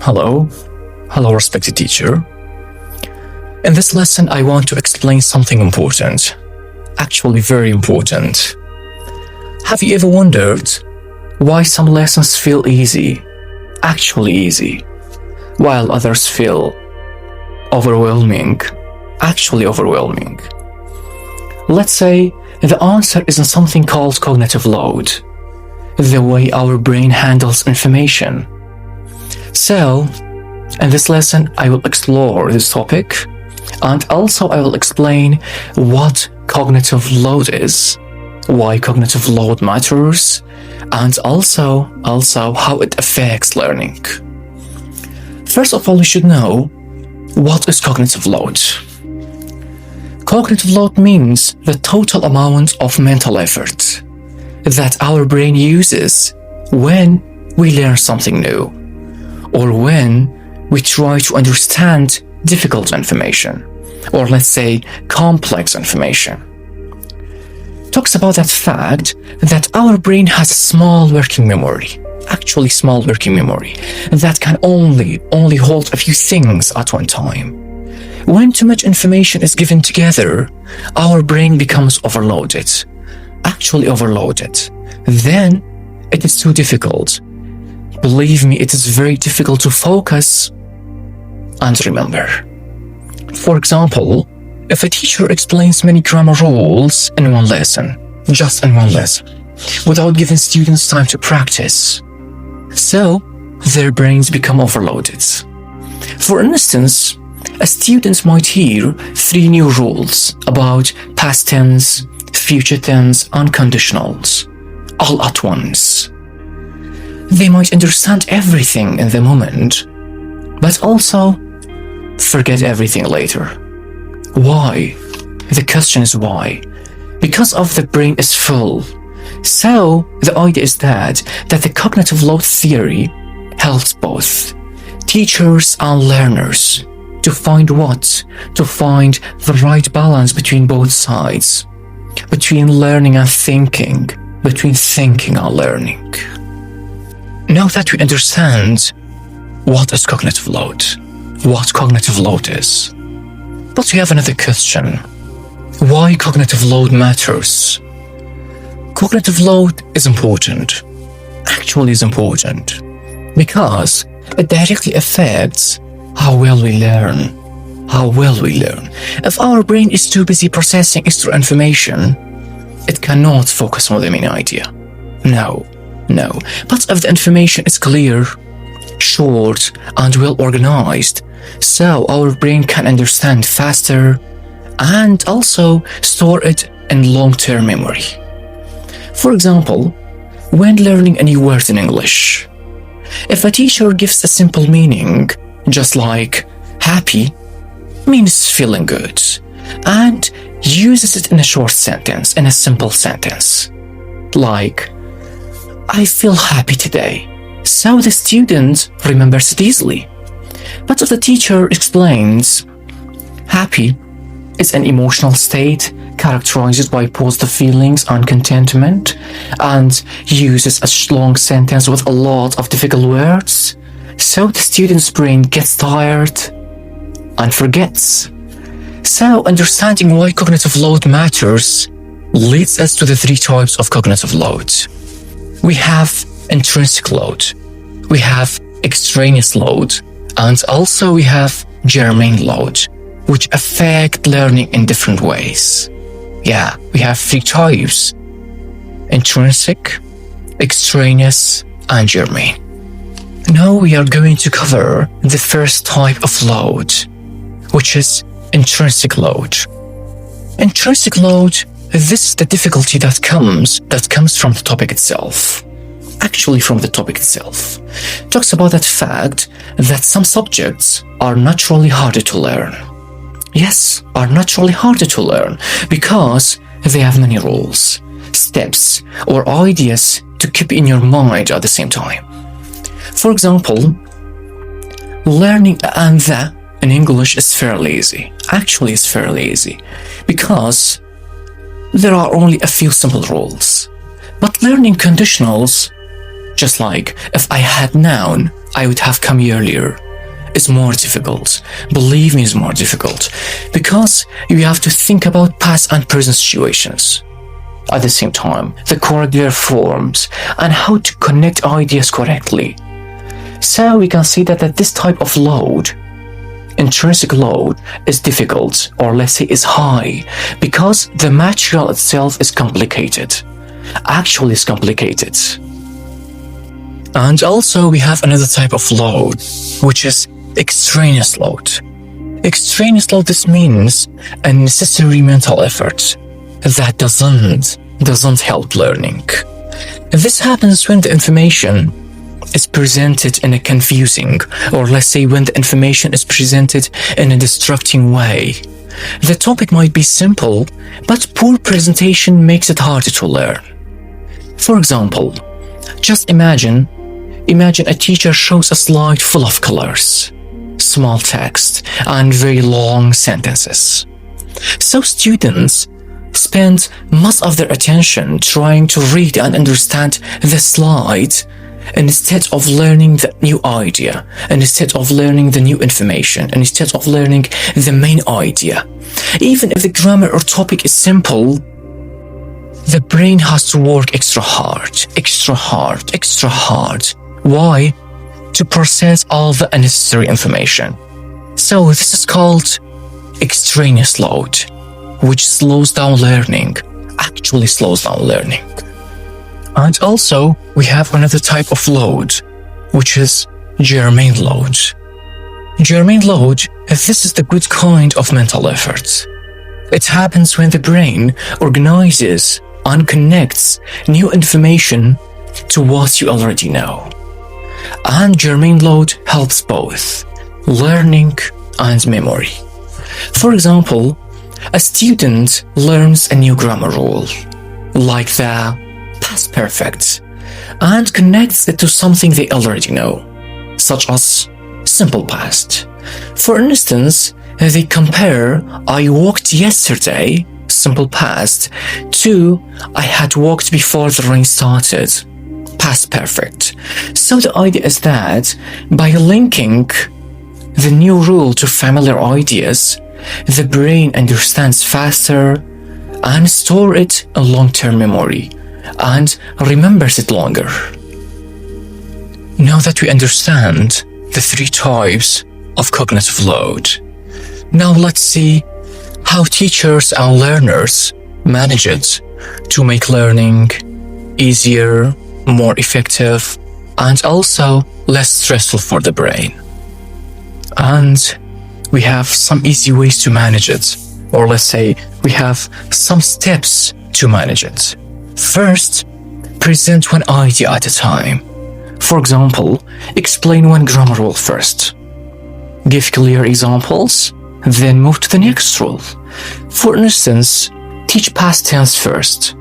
Hello. Hello, respected teacher. In this lesson, I want to explain something important. Actually, very important. Have you ever wondered why some lessons feel easy, actually easy, while others feel overwhelming, actually overwhelming? Let's say the answer is in something called cognitive load, the way our brain handles information. So, in this lesson, I will explore this topic, and also I will explain what cognitive load is, why cognitive load matters, and also how it affects learning. First of all, we should know what is cognitive load. Cognitive load means the total amount of mental effort that our brain uses when we learn something new, or when we try to understand difficult information, or let's say complex information. Talks about that fact that our brain has a small working memory, actually small working memory, that can only hold a few things at one time. When too much information is given together, our brain becomes overloaded, actually overloaded. Then it is too difficult. Believe me, it is very difficult to focus and remember. For example, if a teacher explains many grammar rules in one lesson, just in one lesson, without giving students time to practice, so their brains become overloaded. For instance, a student might hear 3 new rules about past tense, future tense, and conditionals all at once. They might understand everything in the moment, but also forget everything later. Why? The question is why? Because of the brain is full. So the idea is that the cognitive load theory helps both teachers and learners to find the right balance between both sides, between learning and thinking, between thinking and learning. Now that we understand what is cognitive load, what cognitive load is, but we have another question. Why cognitive load matters? Cognitive load is important. Actually is important because it directly affects how well we learn. If our brain is too busy processing extra information, it cannot focus on the main idea. No. But if the information is clear, short, and well organized, so our brain can understand faster and also store it in long-term memory. For example, when learning a new word in English, if a teacher gives a simple meaning, just like happy means feeling good, and uses it in a short sentence, in a simple sentence, like I feel happy today, so the student remembers it easily. But if the teacher explains happy is an emotional state characterized by positive feelings and contentment, and uses a long sentence with a lot of difficult words, so the student's brain gets tired and forgets. So understanding why cognitive load matters leads us to the 3 types of cognitive load. We have intrinsic load, we have extraneous load, and also we have germane load, which affect learning in different ways. Yeah, we have 3 types: intrinsic, extraneous, and germane. Now we are going to cover the first type of load, which is intrinsic load. Intrinsic load, this is the difficulty that comes from the topic itself. Actually from the topic itself. Talks about that fact that some subjects are naturally harder to learn. Yes, are naturally harder to learn because they have many rules, steps, or ideas to keep in your mind at the same time. For example, learning and the in English is fairly easy. Actually, it's fairly easy because there are only a few simple rules. But learning conditionals, just like if I had known I would have come earlier is more difficult. Believe me, it's more difficult because you have to think about past and present situations. At the same time, the correct their forms and how to connect ideas correctly. So we can see that this type of load, intrinsic load, is difficult, or let's say is high, because the material itself is complicated. Actually, it's complicated. And also we have another type of load, which is extraneous load. Extraneous load, this means a necessary mental effort that doesn't help learning. This happens when the information is presented in a confusing, or let's say when the information is presented in a distracting way. The topic might be simple, but poor presentation makes it harder to learn. For example, just imagine a teacher shows a slide full of colors, small text, and very long sentences. So students spend most of their attention trying to read and understand the slide instead of learning the new idea, instead of learning the new information, instead of learning the main idea. Even if the grammar or topic is simple, the brain has to work extra hard. Why? To process all the unnecessary information. So this is called extraneous load, which slows down learning, actually slows down learning. And also, we have another type of load, which is germane load. Germane load, this is the good kind of mental effort. It happens when the brain organizes and connects new information to what you already know. And germane load helps both learning and memory. For example, a student learns a new grammar rule, like the past perfect, and connects it to something they already know, such as simple past. For instance, they compare I walked yesterday, simple past, to I had walked before the rain started, past perfect. So the idea is that by linking the new rule to familiar ideas, the brain understands faster and stores it in long-term memory and remembers it longer. Now that we understand the three types of cognitive load, now let's see how teachers and learners manage it to make learning easier, more effective, and also less stressful for the brain. And we have some easy ways to manage it, or let's say we have some steps to manage it. First, present one idea at a time. For example, explain one grammar rule first. Give clear examples, then move to the next rule. For instance, teach past tense first,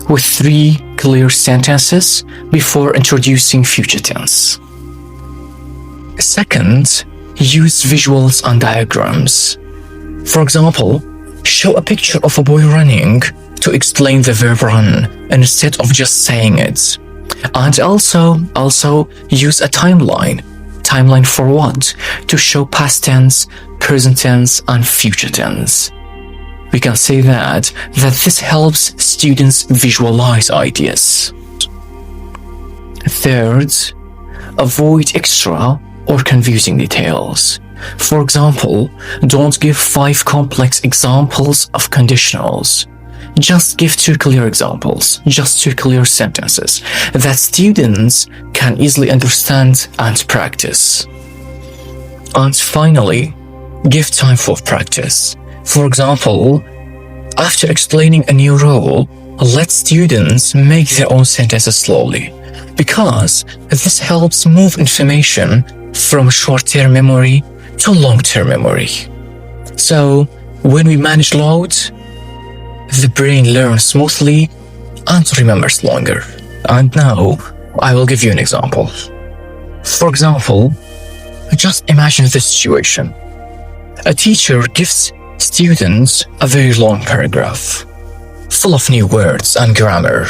with 3 clear sentences before introducing future tense. Second, use visuals and diagrams. For example, show a picture of a boy running to explain the verb run instead of just saying it. And also use a timeline. Timeline for what? To show past tense, present tense, and future tense. We can say that this helps students visualize ideas. Third, avoid extra or confusing details. For example, don't give 5 complex examples of conditionals. Just give 2 clear examples, just 2 clear sentences that students can easily understand and practice. And finally, give time for practice. For example, after explaining a new rule, let students make their own sentences slowly, because this helps move information from short-term memory to long-term memory. So, when we manage load, the brain learns smoothly and remembers longer. And now, I will give you an example. For example, just imagine this situation. A teacher gives students a very long paragraph, full of new words and grammar.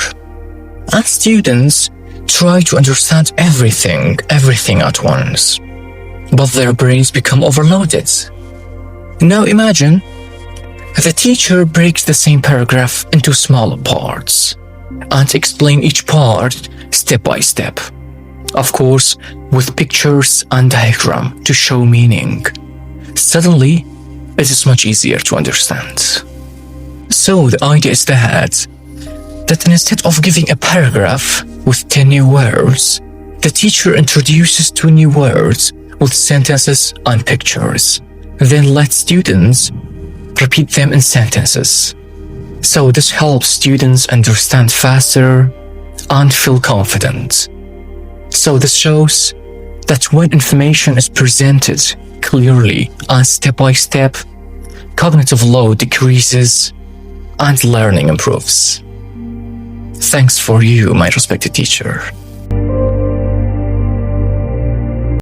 And students try to understand everything at once, but their brains become overloaded. Now imagine the teacher breaks the same paragraph into smaller parts and explain each part step by step. Of course, with pictures and diagram to show meaning. Suddenly, it is much easier to understand. So the idea is that instead of giving a paragraph with 10 new words, the teacher introduces 2 new words with sentences and pictures, then let students repeat them in sentences. So this helps students understand faster and feel confident. So this shows that when information is presented clearly and step by step, cognitive load decreases and learning improves. Thanks for you, my respected teacher.